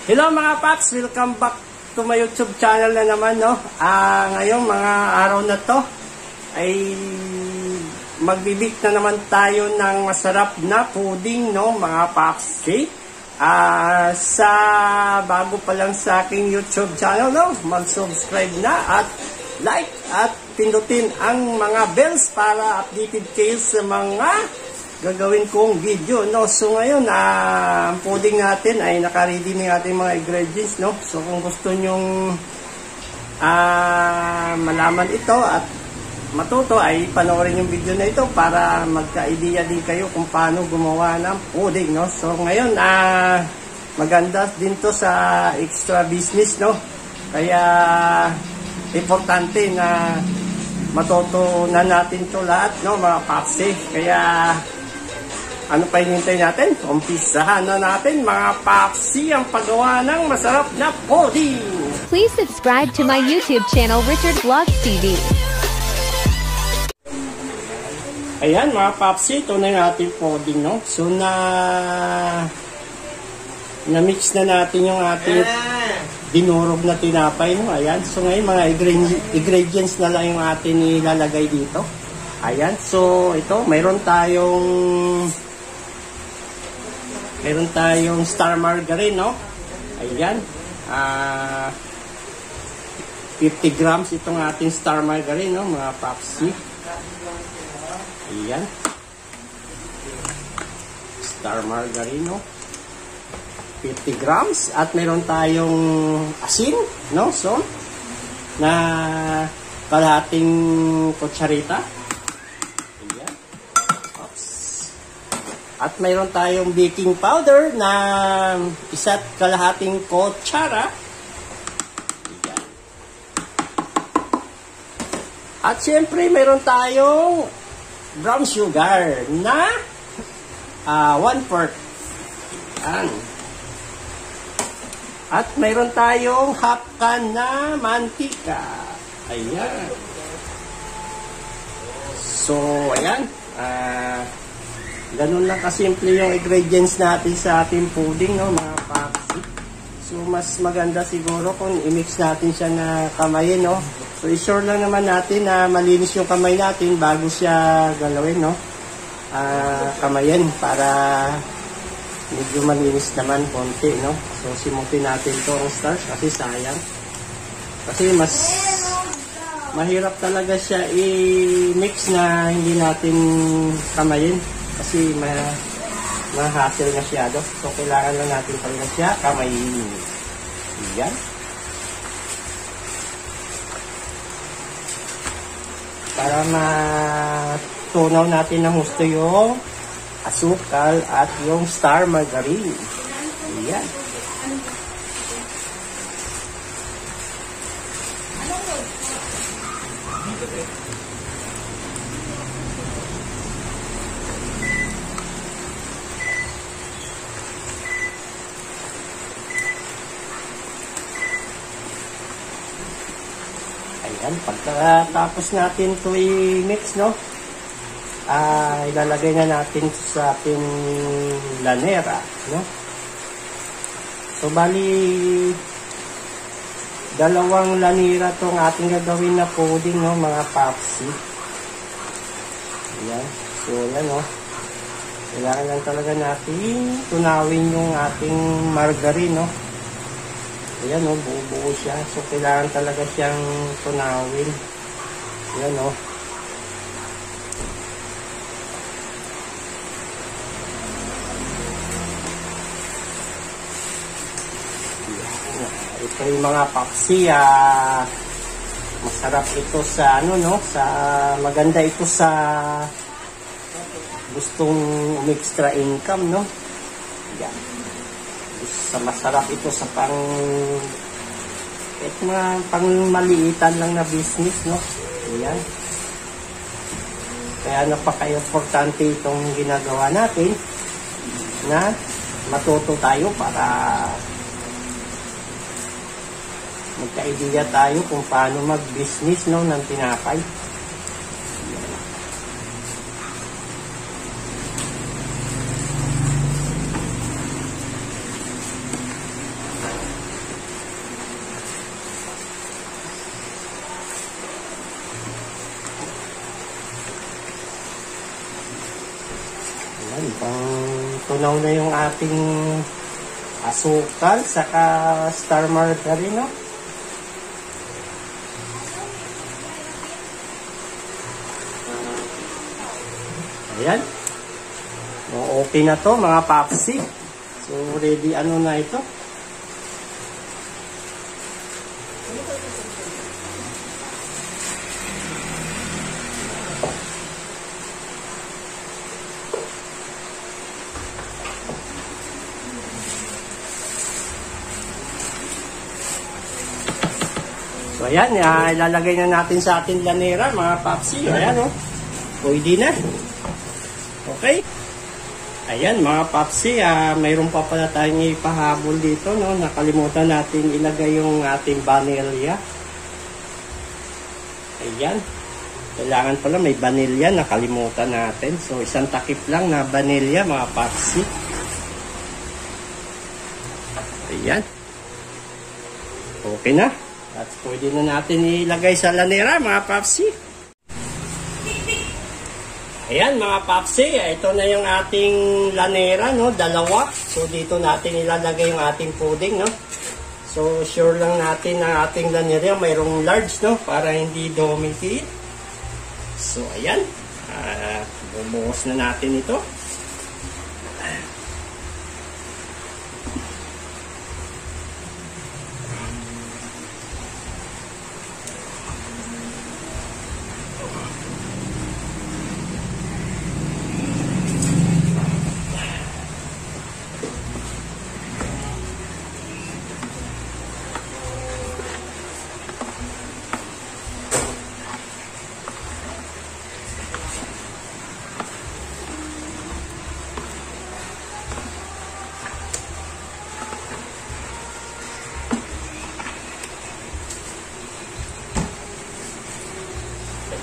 Hello mga paps, welcome back to my YouTube channel na naman, no. Ngayong mga araw na to ay magbibig na naman tayo ng masarap na pudding, no, mga paps. Okay? Sa bago pa lang sa aking YouTube channel, no, mag-subscribe na at like at pindutin ang mga bells para updated kayo sa mga gagawin kong video, no. So ngayon, ang pudding natin ay naka-ready na ating mga ingredients, no. So kung gusto nyong malaman ito at matuto, ay panoorin yung video na ito para magka-idea din kayo kung paano gumawa ng pudding, no. So ngayon, maganda din to sa extra business, no. Kaya importante na matuto na natin to lahat, no, mga papsi. Kaya ano pa hinihintay natin? Umpisahan na natin, mga papsi, ang paggawa ng masarap na pudding. Please subscribe to my YouTube channel, Richard Vlogs TV. Ayan mga papsi, ito na yung ating pudding, no? So na-mix na natin yung ating dinurog na tinapay, no? Ayan, so ngayon mga ingredients na lang yung ating ilalagay dito. Ayan, so ito, mayroon tayong star margarine, no? Ayan, 50 grams itong ating star margarine, no, mga papsi. Ayan, star margarine, no, 50 grams. At meron tayong asin, no, so na kalahating kutsarita. Ayan. Oops. At mayroon tayong baking powder na isa't kalahating kutsara. Ayan. At siyempre mayroon tayong brown sugar na 1/4. Ayan. At mayroon tayong half can na mantika. Ayan. So, ayan. Ganun lang kasimple yung ingredients natin sa ating pudding, no, mga papsi. So, mas maganda siguro kung i-mix natin siya na kamayin, no. So, i-sure lang naman natin na malinis yung kamay natin bago siya galawin, no. Kamayin para medyo malinis naman konti, no. So, simutin natin to ang starch kasi sayang. Kasi mas mahirap talaga siya i-mix na hindi natin kamayin. Kasi ma-hassle na siyado. So, kailangan lang natin talaga siya kamayin. Ayan. Para matunaw natin ng gusto yung asukal at yung star margarine. Ayan. Ayan, pagkatapos natin ito i-mix, no, ilalagay na natin sa ating lanera, no. So, bali, 2 lanera itong ating gagawin na pudding, no, mga papsi. Ayan. So, ayan, no. Kailangan lang talaga natin tunawin yung ating margarine, no. Ayan, no, buo-buo siya. So, kailangan talaga siyang tunawin. Ayan, no. Ito yung mga papsi, masarap ito sa no, sa maganda ito sa gustong extra income, no. Ayan. Masarap ito sa pang maliitan lang na business, no. Ayan. Kaya napaka-importante itong ginagawa natin na matuto tayo para magka-idea tayo kung paano mag-business, no, ng tinapay. natunaw na yung ating asukal, saka star margarine, no? Ayan. Okay na to mga papsi. So, ready ano na ito. So, ayan, ilalagay na natin sa ating lanera, mga papsi. Ayan, oh. Pwede na. Okay. Ayan, mga papsi, mayroon pa pala tayong ipahabol dito, no? Nakalimutan natin ilagay yung ating vanilya. Ayan. Kailangan pala may vanilya, nakalimutan natin. So, isang takip lang na vanilya, mga papsi. Ayan. Okay na. At pwede na natin ilagay sa lanera, mga papsi. Ayan, mga papsi, ito na yung ating lanera, no? Dalawa. So, dito natin ilalagay yung ating pudding, no? So, sure lang natin na ating lanera mayroong large, no? Para hindi dumikit. So, ayan. Bubuhos na natin ito.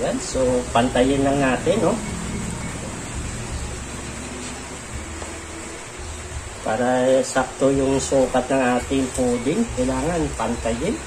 Ayan, so pantayin lang natin, no? Para sakto yung sukat ng ating pudding, kailangan pantayin.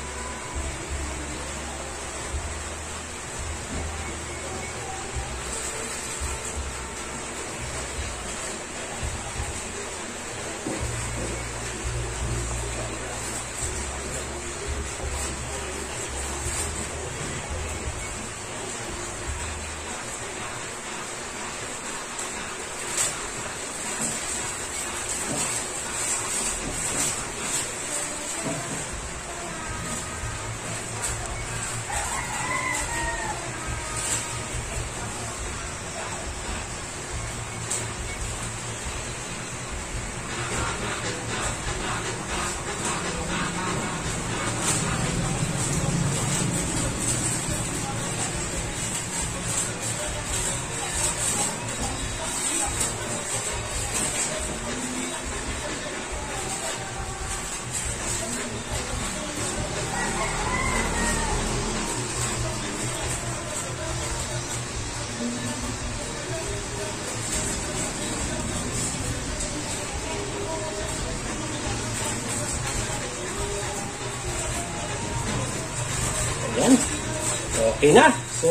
Ayan. Okay na. So,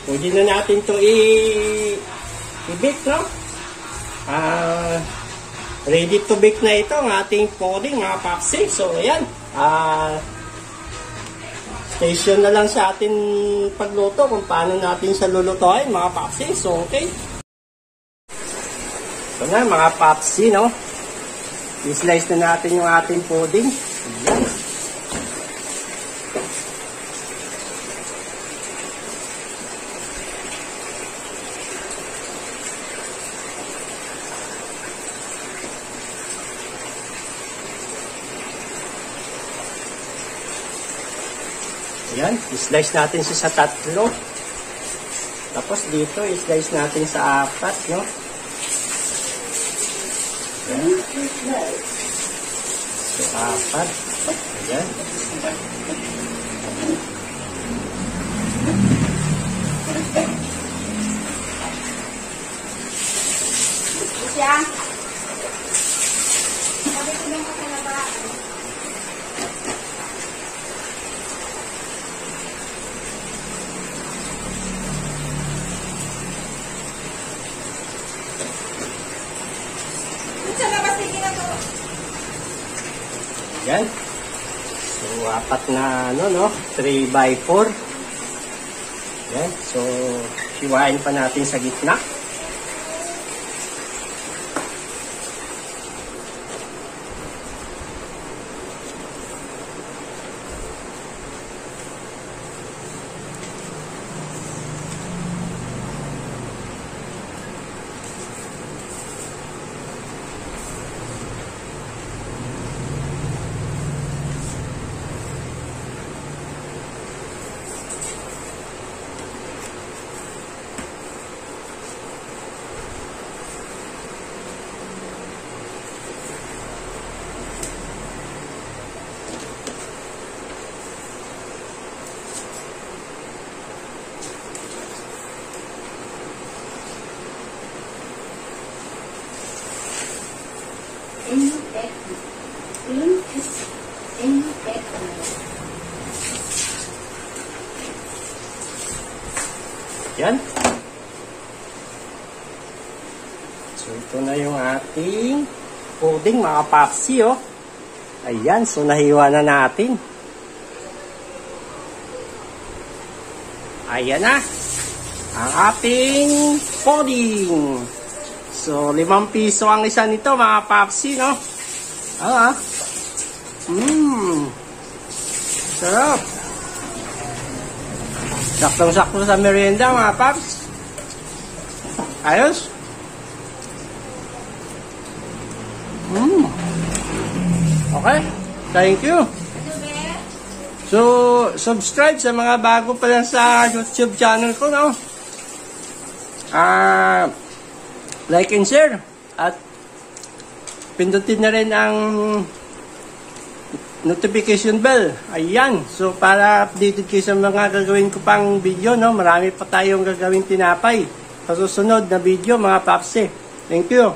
pwede na natin ito i-bake, no? Ready to bake na ito ang ating pudding, mga papsi. So, ayan. Station na lang sa ating pagluto kung paano natin siya lulutuin, mga papsi. So, okay. Ito na, mga papsi, no? I-slice na natin yung ating pudding. Ayan. Ayan, i-slice natin siya sa tatlo. Tapos dito, i-slice natin sa apat, no? Ayan. So, apat. Ayan. Siya. Sabi ko lang ako na ba? Yan. So, apat na, 3x4. Yan. So, hiwain pa natin sa gitna. Yan. So, ito na yung ating pudding, mga papsi, oh. Ayan, so nahiwa na natin. Ayan na. Ang ating pudding. So, 5 piso ang isa nito, mga papsi, no? Sarap. Saktong-sakto sa merienda, mga paps. Ayos. Okay. Thank you. So, subscribe sa mga bago pa lang sa YouTube channel ko, no? Like and share. At pindutin na rin ang notification bell. Ayan. So, para updated kayo sa mga gagawin ko pang video, no? Marami pa tayong gagawin tinapay sa susunod na video, mga papsi. Thank you.